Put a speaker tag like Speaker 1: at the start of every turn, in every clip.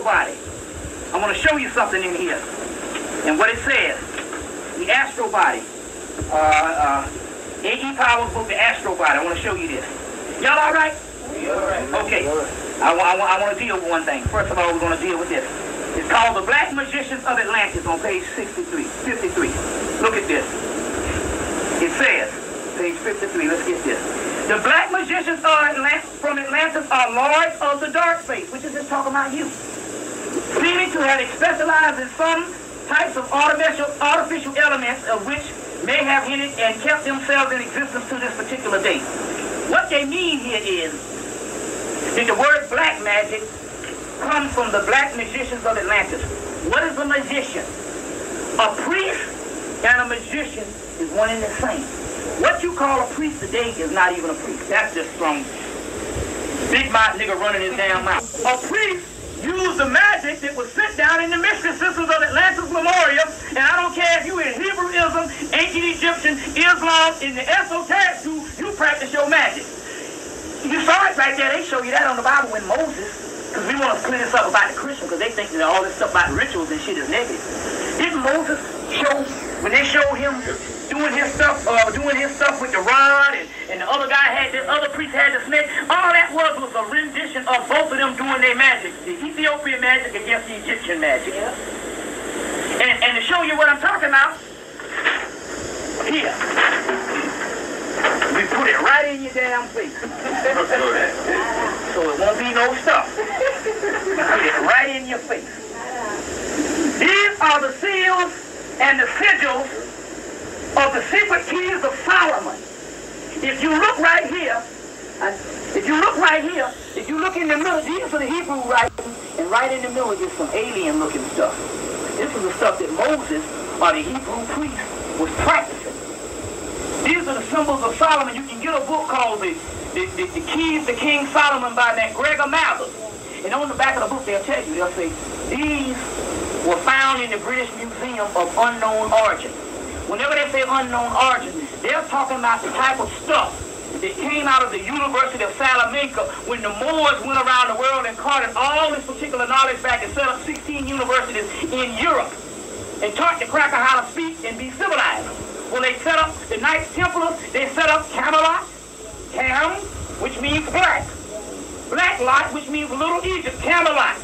Speaker 1: astral body. I want to show you something in here. And what it says. The astral body. A.E. Powell's book, The Astral Body. I want to show you this. Y'all all right? Okay. I want to deal with one thing. First of all, we're going to deal with this. It's called The Black Magicians of Atlantis on page 53. Look at this. It says, page 53, let's get this. The black magicians from Atlantis are lords of the dark space, which is just talking about you. Seeming to have specialized in some types of artificial elements of which may have hinted and kept themselves in existence to this particular date. What they mean here is that the word black magic comes from the black magicians of Atlantis. What is a magician? A priest and a magician is one and the same. What you call a priest today is not even a priest. That's just some big mouth nigga running his damn mouth. A priest used the magic that was sent down in the mystery systems of Atlantis Memorial, and I don't care if you in Hebrewism, ancient Egyptian, Islam, in the esoteric too, you practice your magic. You saw it right there. They show you that on the Bible when Moses, because we want to clear this up about the Christian, because they think that all this stuff about rituals and shit is negative. Didn't Moses show, when they showed him doing his stuff with the rod, and the other guy had, the other priest had the snake, all that was a rendition of both of them doing their magic, the Ethiopian magic against the Egyptian magic. Yeah. And to show you what I'm talking about, here, we put it right in your damn face. So it won't be no stuff. We put it right in your face. These are the seals and the sigils of the secret keys of Solomon. If you look right here, if you look in the middle, these are the Hebrew writings, and right in the middle is some alien looking stuff. This is the stuff that Moses, or the Hebrew priest, was practicing. These are the symbols of Solomon. You can get a book called the Keys to King Solomon by MacGregor Mathers. And on the back of the book they'll tell you, they'll say, these were found in the British Museum of Unknown Origin. Whenever they say unknown origin, they're talking about the type of stuff that came out of the University of Salamanca when the Moors went around the world and carted all this particular knowledge back and set up 16 universities in Europe and taught the cracker how to speak and be civilized. Well, they set up the Knights Templars, they set up Camelot, Cam, which means black. Black Lot, which means Little Egypt, Camelot.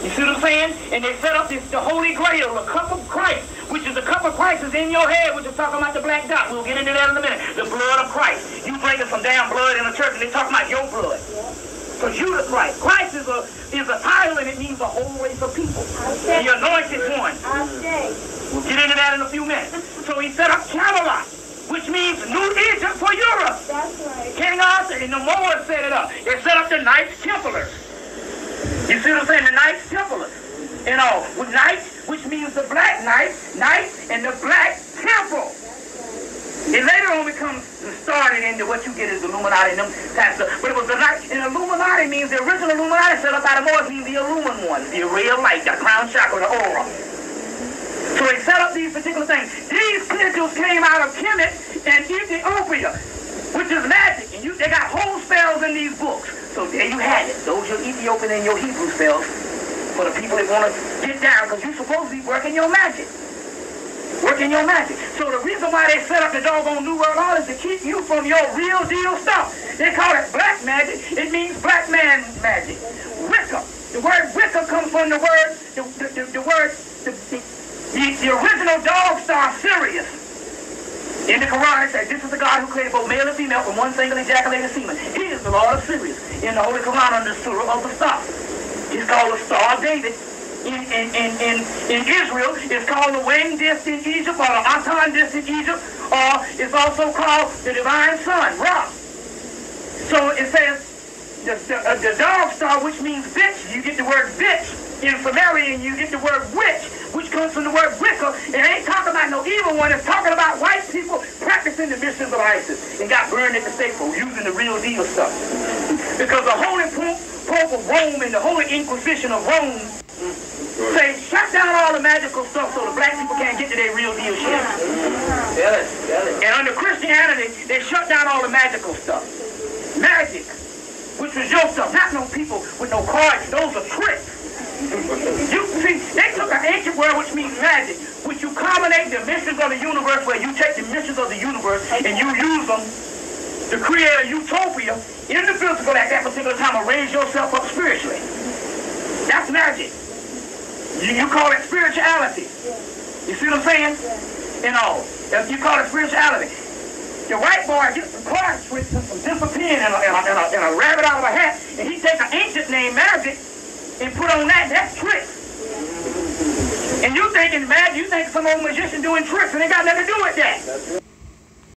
Speaker 1: You see what I'm saying? And they set up the Holy Grail, the cup of Christ, which is the cup of Christ is in your head, which is talking about the black dot. We'll get into that in a minute. The blood of Christ. You drinking some damn blood in a church and they talking about your blood. Because you the Christ. Christ is a title and it means a whole race of people. The anointed one. We'll get into that in a few minutes. So he set up Camelot, which means New Egypt for Europe.
Speaker 2: That's right.
Speaker 1: King Arthur and the Moors set it up. They set up the Knights Templars. You see what I'm saying? The Knights Templars. You know, with knights, which means the black knight, and the black temple. It later on becomes started into what you get is the Illuminati and them types of, but it was the knight, and Illuminati means the original Illuminati set up by the Moors means the Illumined ones, the real light, the crown chakra, the aura. So they set up these particular things. These sigils came out of Hemmitt and Ethiopia, which is magic, and they got whole spells in these books. So there you had it. Those are your Ethiopian and your Hebrew spells for the people that want to get down, because you're supposed to be working your magic. Working your magic. So the reason why they set up the doggone New World Order is to keep you from your real deal stuff. They call it black magic. It means black man magic. Wicca. The word Wicca comes from the original dog star Sirius. In the Quran it says, this is the God who created both male and female from one single ejaculated semen. He is the Lord of Sirius. In the Holy Quran under the Surah of the Star. It's called the Star of David. In Israel, it's called the winged disc in Egypt, or the Atan disc in Egypt, or it's also called the divine sun, Ra. So it says the dog star, which means bitch. You get the word bitch. In Sumerian, you get the word witch, which comes from the word Wicca. It ain't talking about no evil one. It's talking about white people practicing the missions of ISIS and got burned at the stake for using the real deal stuff. Because the Holy Pope of Rome and the Holy Inquisition of Rome say, shut down all the magical stuff so the black people can't get to their real deal shit. And under Christianity, they shut down all the magical stuff. Magic which was your stuff. Not no people with no cards. Those are tricks. You see, they took an ancient word which means magic, which you combine the mysteries of the universe, where you take the mysteries of the universe and you use them to create a utopia in the physical at that particular time, and raise yourself up spiritually. That's magic. You call it spirituality. You see what I'm saying? You know, you call it spirituality. The white boy gets some card switch and some disappearing and a rabbit out of a hat, and he take an ancient name, magic, and put on that. That's tricks. And you thinking magic, you think some old magician doing tricks, and they got nothing to do with that.